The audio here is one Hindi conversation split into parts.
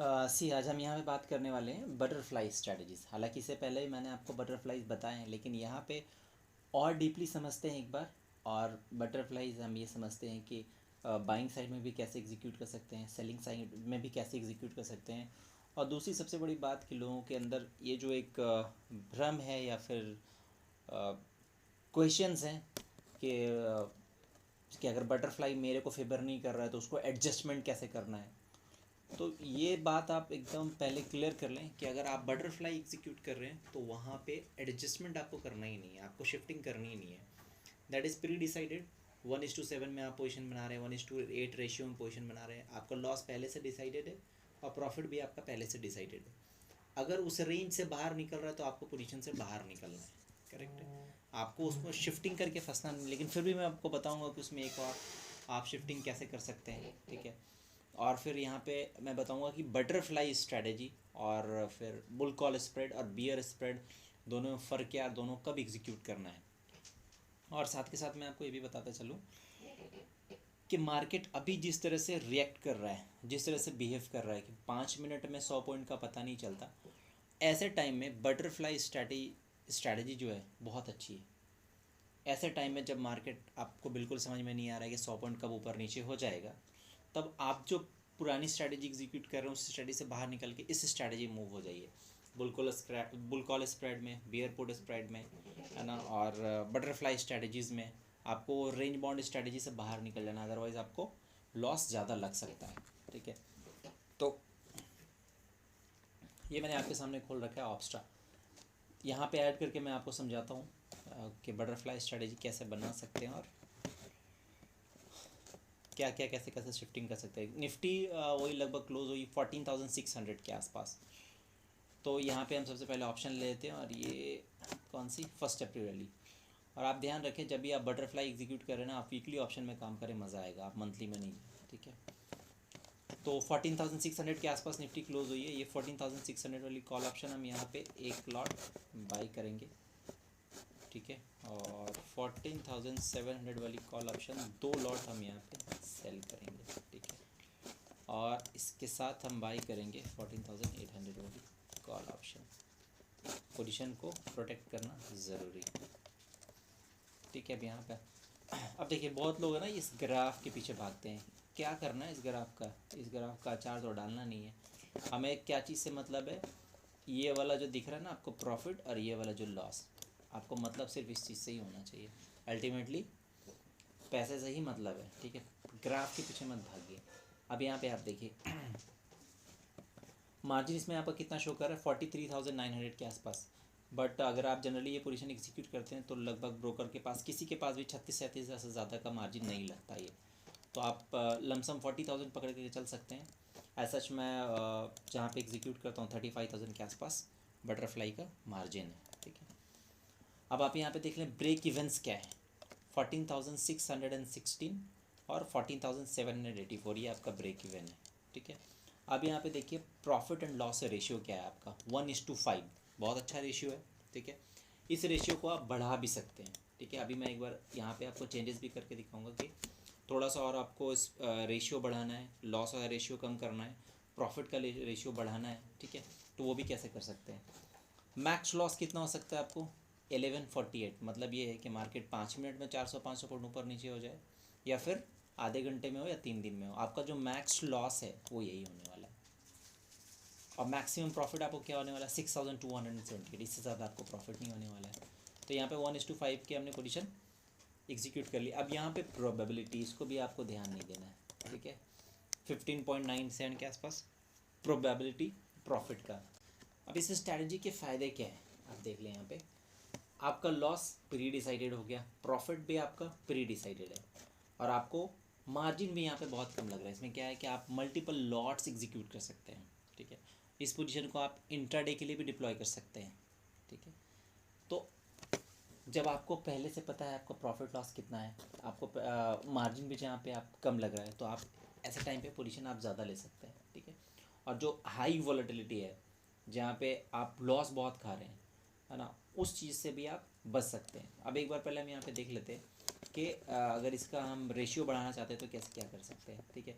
आज हम यहाँ पे बात करने वाले हैं बटरफ्लाई स्ट्रैटेजीज़। हालांकि इससे पहले ही मैंने आपको बटरफ्लाइज बताए हैं, लेकिन यहाँ पे और डीपली समझते हैं एक बार। और बटरफ्लाइज हम ये समझते हैं कि बाइंग साइड में भी कैसे एग्जीक्यूट कर सकते हैं, सेलिंग साइड में भी कैसे एग्जीक्यूट कर सकते हैं। और दूसरी सबसे बड़ी बात कि लोगों के अंदर ये जो एक भ्रम है या फिर क्वेश्चंस हैं कि कि अगर बटरफ्लाई मेरे को फेवर नहीं कर रहा है तो उसको एडजस्टमेंट कैसे करना है। तो ये बात आप एकदम पहले क्लियर कर लें कि अगर आप बटरफ्लाई एग्जीक्यूट कर रहे हैं तो वहाँ पे एडजस्टमेंट आपको करना ही नहीं है, आपको शिफ्टिंग करनी ही नहीं है। That is pre decided. 1:7 में आप पोजीशन बना रहे हैं, 1:8 रेशियो में पोजीशन बना रहे हैं, आपका लॉस पहले से डिसाइडेड है और प्रॉफिट भी आपका पहले से डिसाइडेड है। अगर उस रेंज से बाहर निकल रहा है तो आपको पोजीशन से बाहर निकलना है। करेक्ट है, आपको उसमें शिफ्टिंग करके फंसना नहीं। लेकिन फिर भी मैं आपको बताऊंगा कि उसमें एक और आप शिफ्टिंग कैसे कर सकते हैं, ठीक है। और फिर यहाँ पे मैं बताऊंगा कि बटरफ्लाई स्ट्रैटेजी और फिर बुल कॉल स्प्रेड और बियर स्प्रेड दोनों में फ़र्क क्या है, दोनों कब एग्जीक्यूट करना है। और साथ के साथ मैं आपको ये भी बताता चलूँ कि मार्केट अभी जिस तरह से रिएक्ट कर रहा है, जिस तरह से बिहेव कर रहा है कि 5 मिनट में 100 पॉइंट का पता नहीं चलता, ऐसे टाइम में बटरफ्लाई स्ट्रैटेजी जो है बहुत अच्छी है। ऐसे टाइम में जब मार्केट आपको बिल्कुल समझ में नहीं आ रहा है कि 100 पॉइंट कब ऊपर नीचे हो जाएगा, तब आप जो पुरानी स्ट्रैटेजी एग्जीक्यूट कर रहे हैं उस स्ट्रैटेजी से बाहर निकल के इस स्ट्रैटेजी मूव हो जाइए। बुल कॉल स्प्रेड में, बियर पुट स्प्रेड में, है ना, और बटरफ्लाई स्ट्रैटेजीज़ में आपको रेंज बाउंड स्ट्रैटेजी से बाहर निकल जाना, अदरवाइज़ आपको लॉस ज़्यादा लग सकता है, ठीक है। तो ये मैंने आपके सामने खोल रखा है ऑप्स्ट्रा। यहाँ पे ऐड करके मैं आपको समझाता हूँ कि बटरफ्लाई स्ट्रैटेजी कैसे बना सकते हैं और क्या क्या कैसे कैसे शिफ्टिंग कर सकते हैं। निफ्टी वही लगभग क्लोज हुई 14,600 के आसपास। तो यहाँ पे हम सबसे पहले ऑप्शन ले लेते हैं और ये कौन सी 1 अप्रैल वाली। और आप ध्यान रखें जब भी आप बटरफ्लाई एग्जीक्यूट करें ना, आप वीकली ऑप्शन में काम करें, मज़ा आएगा, आप मंथली में नहीं, ठीक है। तो 14,600 के आसपास निफ्टी क्लोज हुई है। ये 14,600 वाली कॉल ऑप्शन हम यहाँ पे एक लॉट बाई करेंगे, ठीक है। और 14,700 वाली कॉल ऑप्शन 2 लॉट हम यहाँ पे सेल करेंगे, ठीक है। और इसके साथ हम बाई करेंगे 14,800 वाली कॉल ऑप्शन। पोजीशन को प्रोटेक्ट करना ज़रूरी है, ठीक है। अब यहाँ पे अब देखिए बहुत लोग है ना इस ग्राफ के पीछे भागते हैं। क्या करना है इस ग्राफ का अचार तो डालना नहीं है हमें। क्या चीज़ से मतलब है, ये वाला जो दिख रहा है ना आपको प्रॉफिट और ये वाला जो लॉस, आपको मतलब सिर्फ इस चीज़ से ही होना चाहिए। अल्टीमेटली पैसे से ही मतलब है, ठीक है। ग्राफ के पीछे मत भागिए। अब यहाँ पे आप देखिए मार्जिन इसमें आपका कितना शो कर रहा है, 43,900 के आसपास। बट अगर आप जनरली ये पोजीशन एग्जीक्यूट करते हैं तो लगभग ब्रोकर के पास, किसी के पास भी 36-37 से ज़्यादा का मार्जिन नहीं लगता ये। तो आप लमसम 40,000 पकड़ के चल सकते हैं। ऐसा मैं जहाँ पे एग्जीक्यूट करता हूँ 35,000 के आसपास बटरफ्लाई का मार्जिन है, ठीक है। अब आप यहाँ पे देख लें ब्रेक इवेंट्स क्या है, 14,616 और 14,784, ये आपका ब्रेक इवन है, ठीक है। अब यहाँ पे देखिए प्रॉफिट एंड लॉस रेशियो क्या है आपका, 1:5, बहुत अच्छा रेशियो है, ठीक है। इस रेशियो को आप बढ़ा भी सकते हैं, ठीक है। अभी मैं एक बार यहाँ पे आपको चेंजेस भी करके दिखाऊंगा कि थोड़ा सा और आपको इस रेशियो बढ़ाना है, लॉस वाला रेशियो कम करना है, प्रॉफिट का रेशियो बढ़ाना है, ठीक है। तो वो भी कैसे कर सकते हैं। मैक्स लॉस कितना हो सकता है आपको, 1148। मतलब ये है कि मार्केट 5 मिनट में 400-500 पॉइंट ऊपर नीचे हो जाए, या फिर आधे घंटे में हो या 3 दिन में हो, आपका जो मैक्स लॉस है वो यही होने वाला है। और मैक्सिमम प्रॉफिट आपको क्या होने वाला है, 6,278। इससे ज़्यादा आपको प्रॉफिट नहीं होने वाला है। तो यहाँ पे 1:5 की हमने पोजीशन एग्जीक्यूट कर ली। अब यहाँ पे प्रोबेबिलिटी, इसको भी आपको ध्यान नहीं देना है, ठीक है। 15.97 के आसपास प्रोबेबिलिटी प्रॉफिट का। अब इस स्ट्रैटेजी के फ़ायदे क्या हैं, आप देख लें। यहाँ पे आपका लॉस प्री डिसाइडेड हो गया, प्रॉफिट भी आपका प्री डिसाइडेड है, और आपको मार्जिन भी यहाँ पे बहुत कम लग रहा है। इसमें क्या है कि आप मल्टीपल लॉट्स एग्जीक्यूट कर सकते हैं, ठीक है। इस पोजीशन को आप इंट्राडे के लिए भी डिप्लॉय कर सकते हैं, ठीक है। तो जब आपको पहले से पता है आपका प्रॉफिट लॉस कितना है, आपको मार्जिन भी जहाँ पे आप कम लग रहा है, तो आप ऐसे टाइम पे पोजीशन आप ज़्यादा ले सकते हैं, ठीक है। और जो हाई वॉलेटिलिटी है, जहाँ पे आप लॉस बहुत खा रहे हैं, है ना, उस चीज़ से भी आप बच सकते हैं। अब एक बार पहले हम यहाँ पे देख लेते हैं कि अगर इसका हम रेशियो बढ़ाना चाहते हैं तो कैसे क्या कर सकते हैं, ठीक है।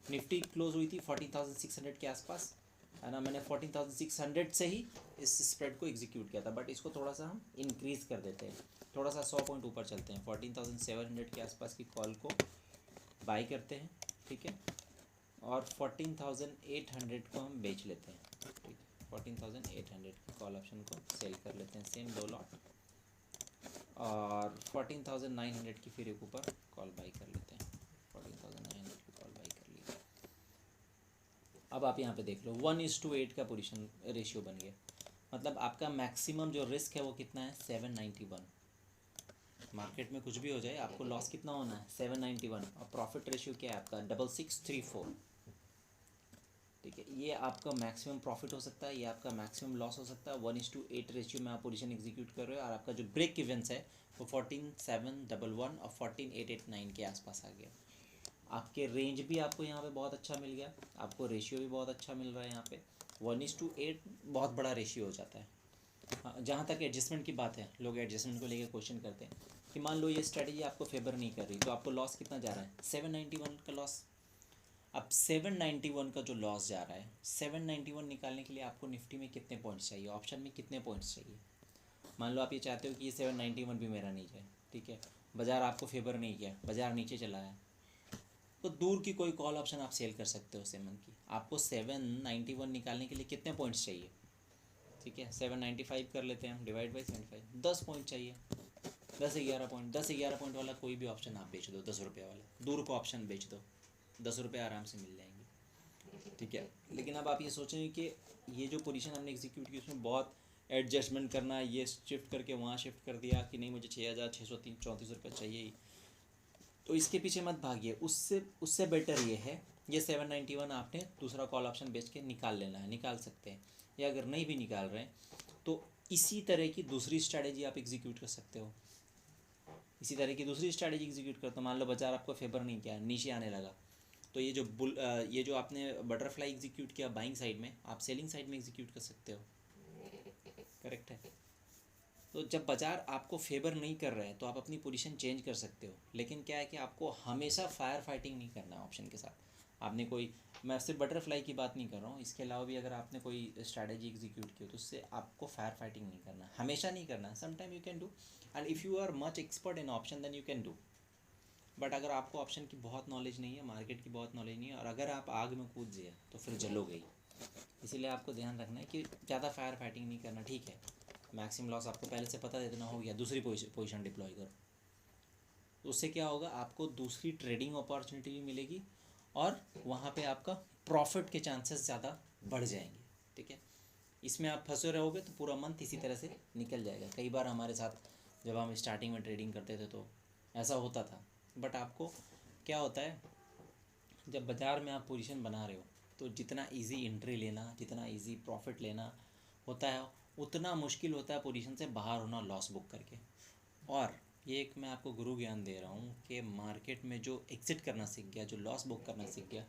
निफ्टी क्लोज हुई थी 14,600 के आसपास, है ना। मैंने 14,600 से ही इस स्प्रेड को एग्जीक्यूट किया था, बट इसको थोड़ा सा हम इंक्रीज़ कर देते हैं, थोड़ा सा 100 पॉइंट ऊपर चलते हैं, 14,700 के आसपास की कॉल को बाई करते हैं, ठीक है, और 14,800 को हम बेच लेते हैं, ठीक है। 14,800 की कॉल ऑप्शन को सेल कर लेते हैं, सेम 2 लॉट, और 14,900 की फिर एक ऊपर कॉल बाई कर लेते हैं, 14,900 की कॉल बाई कर ली। अब आप यहाँ पे देख लो 1:8 का पोजीशन रेशियो बन गया, मतलब आपका मैक्सिमम जो रिस्क है वो कितना है 791। मार्केट में कुछ भी हो जाए आपको लॉस कितना होना है 791, और प्रॉफिट रेशियो क्या है आपका 6634, ठीक है। ये आपका मैक्सिमम प्रॉफिट हो सकता है, ये आपका मैक्सिमम लॉस हो सकता है। 1:8 रेशियो में आप पोजीशन एग्जीक्यूट कर रहे हो, और आपका जो ब्रेक इवेंट्स है वो 14,711 और 14,889 के आसपास आ गया। आपके रेंज भी आपको यहाँ पे बहुत अच्छा मिल गया, आपको रेशियो भी बहुत अच्छा मिल रहा है यहाँ पे। 1:8 बहुत बड़ा रेशियो हो जाता है। हाँ, जहाँ तक एडजस्टमेंट की बात है, लोग एडजस्टमेंट को लेकर क्वेश्चन करते हैं कि मान लो ये स्ट्रेटजी आपको फेवर नहीं कर रही, तो आपको लॉस कितना जा रहा है 791 का लॉस। अब 791 का जो लॉस जा रहा है, 791 निकालने के लिए आपको निफ्टी में कितने पॉइंट्स चाहिए, ऑप्शन में कितने पॉइंट्स चाहिए। मान लो आप ये चाहते हो कि ये 791 भी मेरा नहीं जाए, ठीक है, बाज़ार आपको फेवर नहीं किया, बाज़ार नीचे चला है, तो दूर की कोई कॉल ऑप्शन आप सेल कर सकते हो सेमन की। आपको 791 निकालने के लिए कितने पॉइंट्स चाहिए, ठीक है, 795 कर लेते हैं हम, डिवाइड बाई 75, 10 पॉइंट चाहिए, 10-11 पॉइंट, 10-11 पॉइंट वाला कोई भी ऑप्शन आप बेच दो, 10 रुपये वाला दूर को ऑप्शन बेच दो, 10 रुपये आराम से मिल जाएंगे, ठीक है। लेकिन अब आप ये सोचेंगे कि ये जो पोजीशन हमने एग्जीक्यूट की उसमें बहुत एडजस्टमेंट करना है, ये शिफ्ट करके वहाँ शिफ्ट कर दिया कि नहीं मुझे 6,634 रुपये चाहिए ही, तो इसके पीछे मत भागिए। उससे उससे बेटर ये है, ये 791 आपने दूसरा कॉल ऑप्शन बेच के निकाल लेना है, निकाल सकते हैं, या अगर नहीं भी निकाल रहे हैं तो इसी तरह की दूसरी स्ट्रैटेजी आप एग्जीक्यूट कर सकते हो। इसी तरह की दूसरी स्ट्रैटेजी एग्जीक्यूट करते हो, मान लो बाजार आपको फेवर नहीं किया, नीचे आने लगा, तो ये जो आपने बटरफ्लाई एग्जीक्यूट किया बाइंग साइड में, आप सेलिंग साइड में एग्जीक्यूट कर सकते हो, करेक्ट है। तो जब बाज़ार आपको फेवर नहीं कर रहा है तो आप अपनी पोजीशन चेंज कर सकते हो, लेकिन क्या है कि आपको हमेशा फायर फाइटिंग नहीं करना है ऑप्शन के साथ। आपने कोई, मैं सिर्फ बटरफ्लाई की बात नहीं कर रहा हूँ, इसके अलावा भी अगर आपने कोई स्ट्रैटेजी एग्जीक्यूट की तो उससे आपको फायर फाइटिंग नहीं करना, हमेशा नहीं करना, some time you can do, and if you are much expert in option then you can do. But अगर आपको ऑप्शन की बहुत नॉलेज नहीं है, मार्केट की बहुत नॉलेज नहीं है, और अगर आप आग में कूद गए तो फिर जलोगे ही। इसीलिए आपको ध्यान रखना है कि ज़्यादा फायर फाइटिंग नहीं करना, ठीक है। मैक्सिमम लॉस आपको पहले से पता दे देना हो गया, दूसरी पोजीशन डिप्लॉय करो, तो उससे क्या होगा, आपको दूसरी ट्रेडिंग अपॉर्चुनिटी भी मिलेगी, और वहाँ पे आपका प्रॉफिट के चांसेस ज़्यादा बढ़ जाएंगे, ठीक है। इसमें आप फंसे रहोगे तो पूरा मंथ इसी तरह से निकल जाएगा। कई बार हमारे साथ जब हम स्टार्टिंग में ट्रेडिंग करते थे तो ऐसा होता था। बट आपको क्या होता है, जब बाज़ार में आप पोजीशन बना रहे हो तो जितना इजी एंट्री लेना, जितना इजी प्रॉफिट लेना होता है, उतना मुश्किल होता है पोजीशन से बाहर होना लॉस बुक करके। और ये एक मैं आपको गुरु ज्ञान दे रहा हूँ कि मार्केट में जो एग्ज़िट करना सीख गया, जो लॉस बुक करना सीख गया,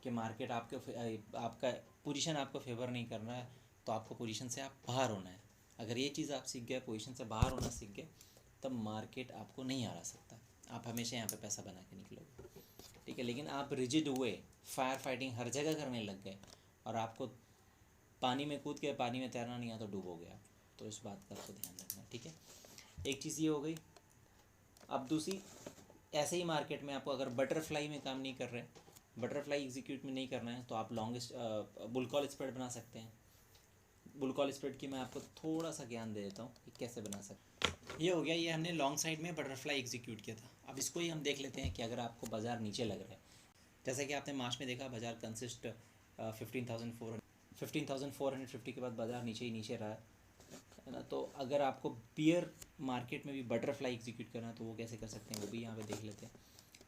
कि मार्केट आपका पोजीशन आपको फेवर नहीं कर रहा है तो आपको पोजीशन से आप बाहर होना है। अगर ये चीज़ आप सीख गए, पोजीशन से बाहर होना सीख गए, तब मार्केट आपको नहीं हरा सकता, आप हमेशा यहाँ पे पैसा बना के निकलोगे, ठीक है। लेकिन आप रिजिड हुए, फायर फाइटिंग हर जगह करने लग गए, और आपको पानी में कूद के पानी में तैरना नहीं आता, डूबोगे आप। तो इस बात का आपको ध्यान रखना, ठीक है। एक चीज़ ये हो गई। अब दूसरी, ऐसे ही मार्केट में आपको अगर बटरफ्लाई में काम नहीं कर रहे, बटरफ्लाई एग्जीक्यूट में नहीं करना है, तो आप लॉन्गेस्ट बुल कॉल स्प्रेड बना सकते हैं। बुल कॉल स्प्रेड की मैं आपको थोड़ा सा ज्ञान दे देता हूँ कि कैसे बना सकते हैं। ये हो गया, ये हमने लॉन्ग साइड में बटरफ्लाई एग्जीक्यूट किया था। अब इसको ही हम देख लेते हैं कि अगर आपको बाज़ार नीचे लग रहा है, जैसे कि आपने मार्च में देखा बाज़ार कंसिस्ट 15,450 के बाद बाज़ार नीचे ही नीचे रहा है ना। तो अगर आपको बियर मार्केट में भी बटरफ्लाई एग्जीक्यूट करना है तो वो कैसे कर सकते हैं, वो भी यहाँ पे देख लेते हैं।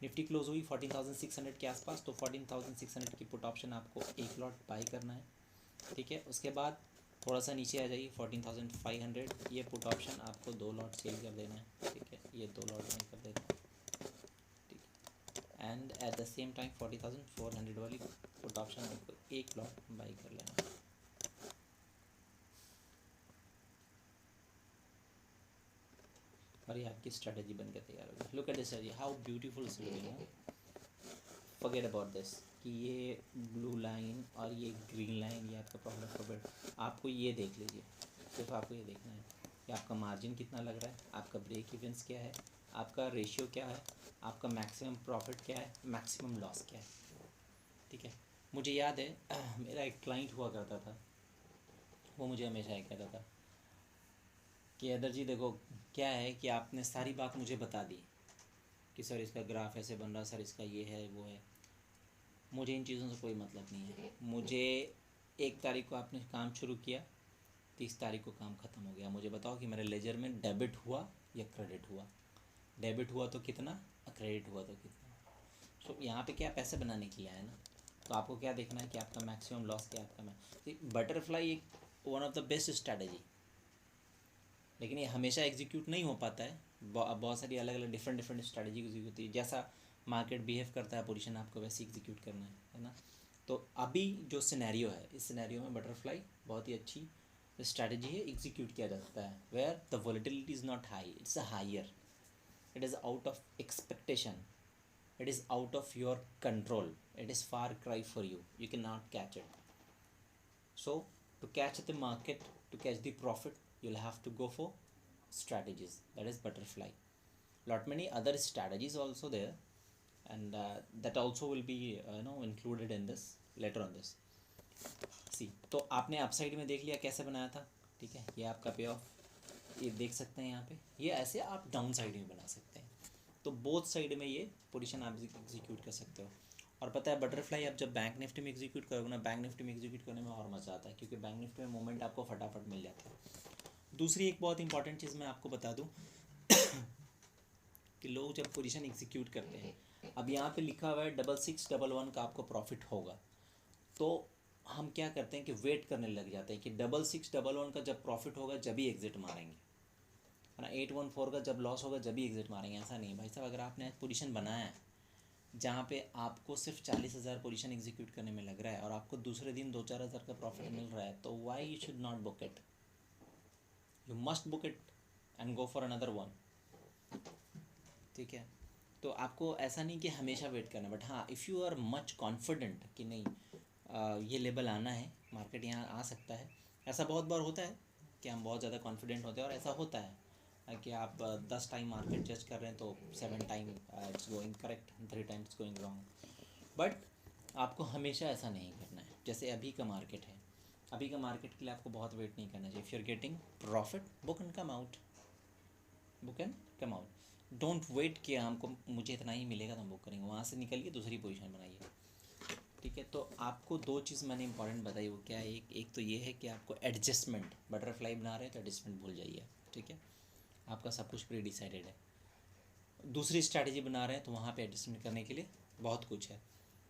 निफ्टी क्लोज हुई 14,600 के आसपास, तो 14,600 की पुट ऑप्शन आपको एक लॉट बाई करना है, ठीक है। उसके बाद थोड़ा सा नीचे आ जाइए 14,500, ये पुट ऑप्शन आपको 2 लॉट सेल कर देना है, ठीक है, ये 2 लॉट में कर देना है, ठीक है। And at the same time 40,400 वाली पुट ऑप्शन आपको एक लॉट बाई कर लेना है। और ये आपकी स्ट्रेटजी बनकर तैयार होगी। Look at this, how beautiful is looking, forget about this. कि ये ब्लू लाइन और ये ग्रीन लाइन ये आपका प्रॉफिट प्रॉफिट, आपको ये देख लीजिए, सिर्फ आपको ये देखना है कि आपका मार्जिन कितना लग रहा है, आपका ब्रेक इवेंस क्या है, आपका रेशियो क्या है, आपका मैक्सिमम प्रॉफिट क्या है, मैक्सिमम लॉस क्या है। ठीक है, मुझे याद है मेरा एक क्लाइंट हुआ करता था, वो मुझे हमेशा ये कहता था कि अदर जी देखो क्या है कि आपने सारी बात मुझे बता दी कि सर इसका ग्राफ ऐसे बन रहा, सर इसका ये है वो है, मुझे इन चीज़ों से कोई मतलब नहीं है। मुझे 1 तारीख को आपने काम शुरू किया, 30 तारीख को काम ख़त्म हो गया। मुझे बताओ कि मेरे लेजर में डेबिट हुआ या क्रेडिट हुआ, डेबिट हुआ तो कितना, क्रेडिट हुआ तो कितना। सो यहाँ पे क्या पैसे बनाने के लिए है ना, तो आपको क्या देखना है कि आपका मैक्सिमम लॉस क्या है, आपका बटरफ्लाई एक one of the best strategy, लेकिन ये हमेशा एग्जीक्यूट नहीं हो पाता है। बहुत सारी अलग अलग डिफरेंट स्ट्रैटेजी एग्जीक्यूट होती है, जैसा मार्केट बिहेव करता है पोजीशन आपको वैसे एग्जीक्यूट करना है ना। तो अभी जो सिनेरियो है, इस सिनेरियो में बटरफ्लाई बहुत ही अच्छी स्ट्रैटेजी है, एग्जीक्यूट किया जा सकता है, where the volatility is not high, it's a higher, it is out of expectation, it is out of your control, it is far cry for you, you cannot catch it. So to catch the market, to catch the profit, you'll have to go for strategies, that is butterfly. Lot many other strategies also there, and that also will be included in this later on this. See, तो आपने अपसाइड में देख लिया कैसे बनाया था, ठीक है, ये आपका पे ऑफ, ये देख सकते हैं यहाँ पे, ये ऐसे आप डाउन साइड में बना सकते हैं। तो बोथ साइड में ये पोजीशन आप एग्जीक्यूट कर सकते हो। और पता है बटरफ्लाई आप जब बैंक निफ्टी में एग्जीक्यूट करोगे ना, बैंक निफ्टी में एग्जीक्यूट करने में और मज़ा आता है, क्योंकि बैंक निफ्टी में मोमेंट आपको फटाफट मिल जाता है। दूसरी एक बहुत इंपॉर्टेंट चीज़ मैं आपको बता दूँ कि लोग जब पोजीशन एग्जीक्यूट करते हैं, अब यहाँ पे लिखा हुआ है 6611 का आपको प्रॉफिट होगा, तो हम क्या करते हैं कि वेट करने लग जाते हैं कि 6611 का जब प्रॉफिट होगा जब ही एग्जिट मारेंगे, है ना। 814 का जब लॉस होगा जब ही एग्जिट मारेंगे, ऐसा नहीं भाई साहब। अगर आपने पोजीशन बनाया है जहाँ पे आपको सिर्फ 40,000 पोजीशन एग्जीक्यूट करने में लग रहा है और आपको दूसरे दिन 2-4 हज़ार का प्रॉफिट मिल रहा है, तो why you should not book it, you must book it and go for another one. ठीक है, तो आपको ऐसा नहीं कि हमेशा वेट करना, बट हाँ if you are much confident कि नहीं ये लेवल आना है, मार्केट यहाँ आ सकता है। ऐसा बहुत बार होता है कि हम बहुत ज़्यादा कॉन्फिडेंट होते हैं, और ऐसा होता है कि आप 10 टाइम मार्केट जज कर रहे हैं तो 7 time it's going correct, 3 time it's going wrong. But आपको हमेशा ऐसा नहीं करना है। जैसे अभी का मार्केट है, अभी का मार्केट के लिए आपको बहुत वेट नहीं करना चाहिए। If you are getting profit, book and come out, book and come out. Don't wait कि हमको मुझे इतना ही मिलेगा तो हम बुक करेंगे, वहाँ से निकलिए दूसरी पोजीशन बनाइए। ठीक है, तो आपको 2 चीज़ मैंने इंपॉर्टेंट बताई, वो क्या है, एक तो ये है कि आपको एडजस्टमेंट, बटरफ्लाई बना रहे हैं तो एडजस्टमेंट भूल जाइए। ठीक है, आपका सब कुछ प्री डिसाइडेड है। दूसरी स्ट्रैटेजी बना रहे हैं तो वहाँ पे एडजस्टमेंट करने के लिए बहुत कुछ है।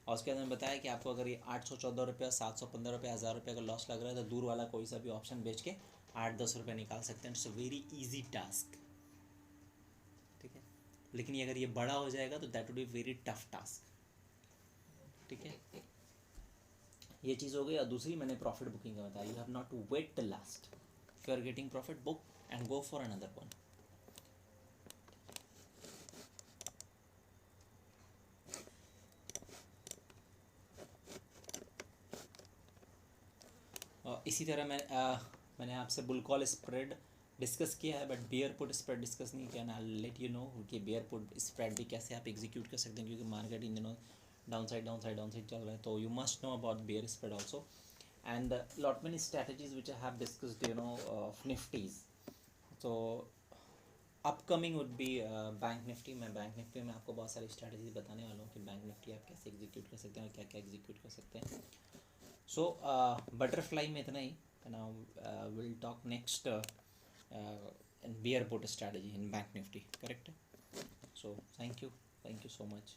और उसके अंदर बताया कि आपको अगर ये 814 रुपये, 715 रुपये, 1000 रुपये का लॉस लग रहा है तो दूर वाला कोई सा भी ऑप्शन बेच के 8-10 रुपये निकाल सकते हैं। It's a very easy task. ठीक है, लेकिन अगर ये बड़ा हो जाएगा तो that would be very tough task. ठीक है, ये चीज़ हो गई। और दूसरी मैंने प्रॉफिट बुकिंग का बताया, you have not to wait the last, if you are getting profit book and go for another one. इसी तरह मैंने आपसे बुल कॉल स्प्रेड डिस्कस किया है, but bear put spread discuss नहीं किया ना। लेट यू नो कि बेयर पुट स्प्रेड भी कैसे आप एग्जीक्यूट कर सकते हैं, क्योंकि मार्केट इन दिनों डाउन साइड चल रहा है, तो you must know about bear spread also and lot many strategies which I have discussed of Nifties. तो upcoming would be bank Nifty. मैं बैंक निफ्टी में आपको बहुत सारी स्ट्रैटेजीज बताने वाला हूँ कि बैंक निफ्टी आप कैसे एग्जीक्यूट कर सकते हैं और क्या क्या एग्जीक्यूट कर सकते हैं। So butterfly में इतना ही। Now we'll talk next in bear put strategy in bank nifty, correct? So thank you so much.